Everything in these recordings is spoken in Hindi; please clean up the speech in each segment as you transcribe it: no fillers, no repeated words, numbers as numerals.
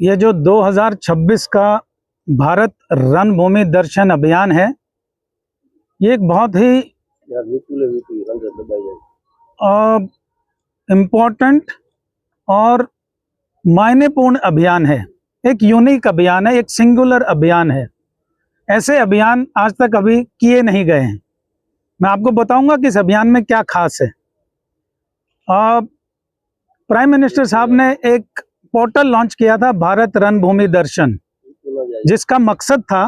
ये जो 2026 का भारत रणभूमि दर्शन अभियान है, ये एक बहुत ही इम्पोर्टेंट और मायनेपूर्ण अभियान है। एक यूनिक अभियान है, एक सिंगुलर अभियान है। ऐसे अभियान आज तक अभी किए नहीं गए हैं। मैं आपको बताऊंगा कि इस अभियान में क्या खास है। प्राइम मिनिस्टर साहब ने एक पोर्टल लॉन्च किया था, भारत रणभूमि दर्शन, जिसका मकसद था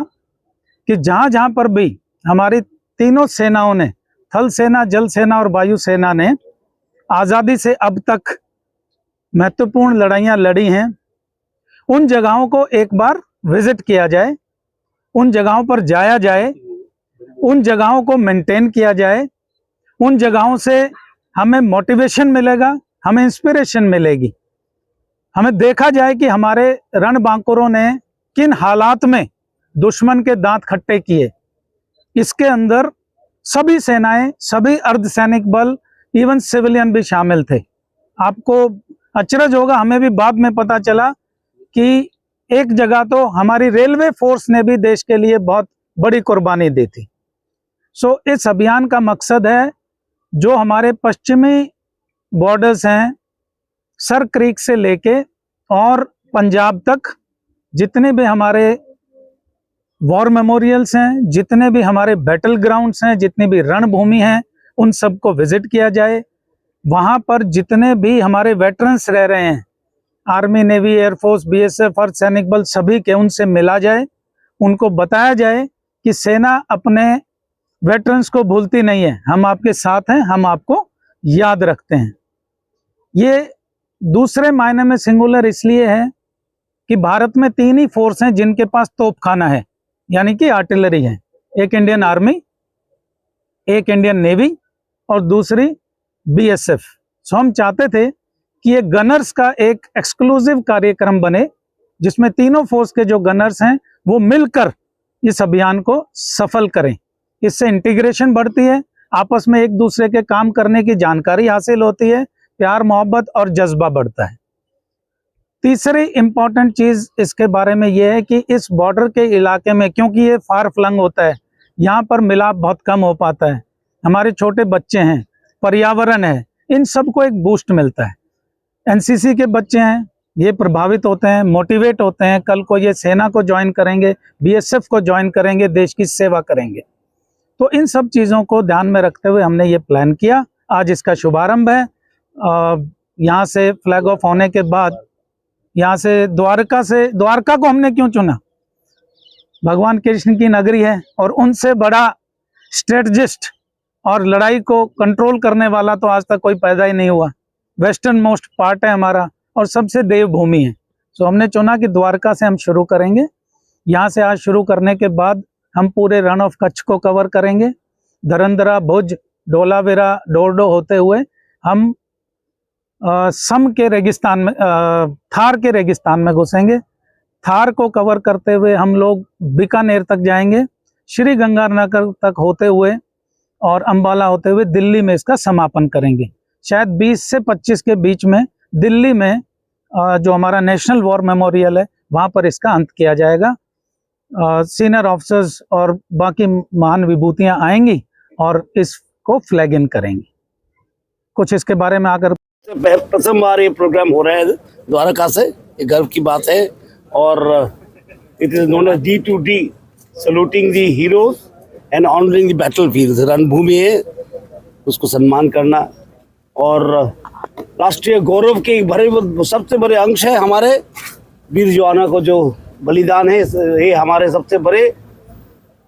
कि जहां जहां पर भी हमारी तीनों सेनाओं ने, थल सेना, जल सेना और वायु सेना ने आज़ादी से अब तक महत्वपूर्ण लड़ाइयां लड़ी हैं, उन जगहों को एक बार विजिट किया जाए, उन जगहों पर जाया जाए, उन जगहों को मेंटेन किया जाए। उन जगहों से हमें मोटिवेशन मिलेगा, हमें इंस्पिरेशन मिलेगी। हमें देखा जाए कि हमारे रणबांकुरों ने किन हालात में दुश्मन के दांत खट्टे किए। इसके अंदर सभी सेनाएं, सभी अर्धसैनिक बल, इवन सिविलियन भी शामिल थे। आपको अचरज होगा, हमें भी बाद में पता चला कि एक जगह तो हमारी रेलवे फोर्स ने भी देश के लिए बहुत बड़ी कुर्बानी दी थी। इस अभियान का मकसद है, जो हमारे पश्चिमी बॉर्डर्स हैं, सर क्रीक से लेके और पंजाब तक, जितने भी हमारे वॉर मेमोरियल्स हैं, जितने भी हमारे बैटल ग्राउंड्स हैं, जितनी भी रणभूमि हैं, उन सबको विजिट किया जाए। वहाँ पर जितने भी हमारे वेटरन्स रह रहे हैं, आर्मी, नेवी, एयरफोर्स, बीएसएफ, अर्धसैनिक बल, सभी के उनसे मिला जाए। उनको बताया जाए कि सेना अपने वेटरन्स को भूलती नहीं है, हम आपके साथ हैं, हम आपको याद रखते हैं। ये दूसरे मायने में सिंगुलर इसलिए है कि भारत में तीन ही फोर्स हैं जिनके पास तोपखाना है, यानी कि आर्टिलरी है। एक इंडियन आर्मी, एक इंडियन नेवी और दूसरी बीएसएफ। हम चाहते थे कि ये गनर्स का एक एक्सक्लूसिव कार्यक्रम बने, जिसमें तीनों फोर्स के जो गनर्स हैं वो मिलकर इस अभियान को सफल करें। इससे इंटीग्रेशन बढ़ती है, आपस में एक दूसरे के काम करने की जानकारी हासिल होती है, प्यार मोहब्बत और जज्बा बढ़ता है। तीसरी इंपॉर्टेंट चीज इसके बारे में यह है कि इस बॉर्डर के इलाके में, क्योंकि ये फार फ्लंग होता है, यहाँ पर मिलाप बहुत कम हो पाता है। हमारे छोटे बच्चे हैं, पर्यावरण है, इन सबको एक बूस्ट मिलता है। एनसीसी के बच्चे हैं, ये प्रभावित होते हैं, मोटिवेट होते हैं, कल को ये सेना को ज्वाइन करेंगे, बीएसएफ को ज्वाइन करेंगे, देश की सेवा करेंगे। तो इन सब चीज़ों को ध्यान में रखते हुए हमने ये प्लान किया। आज इसका शुभारंभ है। यहाँ से फ्लैग ऑफ होने के बाद, यहाँ से द्वारका को हमने क्यों चुना? भगवान कृष्ण की नगरी है और उनसे बड़ा स्ट्रेटजिस्ट और लड़ाई को कंट्रोल करने वाला तो आज तक कोई पैदा ही नहीं हुआ। वेस्टर्न मोस्ट पार्ट है हमारा और सबसे देवभूमि है। हमने चुना कि द्वारका से हम शुरू करेंगे। यहाँ से आज शुरू करने के बाद हम पूरे रण ऑफ कच्छ को कवर करेंगे। धरंदरा, भुज, डोलावेरा, डोरडो होते हुए हम सम के रेगिस्तान में, थार के रेगिस्तान में घुसेंगे। थार को कवर करते हुए हम लोग बीकानेर तक जाएंगे, श्री गंगानगर तक होते हुए और अंबाला होते हुए दिल्ली में इसका समापन करेंगे। शायद 20 से 25 के बीच में दिल्ली में जो हमारा नेशनल वॉर मेमोरियल है, वहाँ पर इसका अंत किया जाएगा। सीनियर ऑफिसर्स और बाकी महान विभूतियाँ आएंगी और इसको फ्लैग इन करेंगी। कुछ इसके बारे में आकर प्रथम बार ये प्रोग्राम हो रहा है द्वारका से, ये गर्व की बात है। और it is known as D2D, saluting the heroes and honouring the battlefield. रणभूमि है, उसको सम्मान करना और राष्ट्रीय गौरव के भरे सबसे बड़े अंश है। हमारे वीर जवानों को जो बलिदान है, ये हमारे सबसे बड़े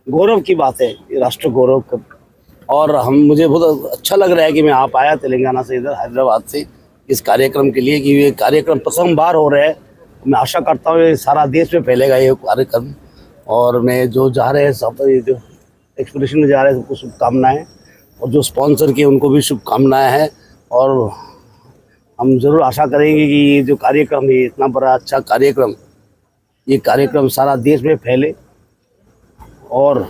गौरव की बात है, ये राष्ट्र गौरव का। और मुझे बहुत अच्छा लग रहा है कि मैं आप आया तेलंगाना से, इधर हैदराबाद से, इस कार्यक्रम के लिए, कि ये कार्यक्रम प्रथम बार हो रहा है। मैं आशा करता हूँ ये सारा देश में फैलेगा ये कार्यक्रम। और मैं जो जा रहे हैं सब, जो एक्सपीडिशन में जा रहे हैं, सबको शुभकामनाएँ, और जो स्पॉन्सर किए उनको भी शुभकामनाएँ हैं। और हम ज़रूर आशा करेंगे कि ये जो कार्यक्रम है, इतना बड़ा अच्छा कार्यक्रम, ये कार्यक्रम सारा देश में फैले। और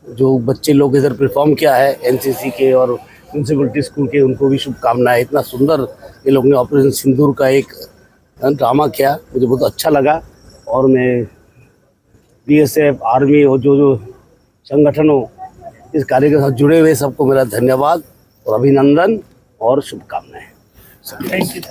जो बच्चे लोग इधर परफॉर्म किया है एनसीसी के और म्यूनसिपलिटी स्कूल के, उनको भी शुभकामनाएं। इतना सुंदर ये लोग ने ऑपरेशन सिंदूर का एक ड्रामा किया, मुझे बहुत अच्छा लगा। और मैं BSF आर्मी और जो जो संगठन हो इस कार्य के साथ जुड़े हुए सबको मेरा धन्यवाद और अभिनंदन और शुभकामनाएं। Thank you.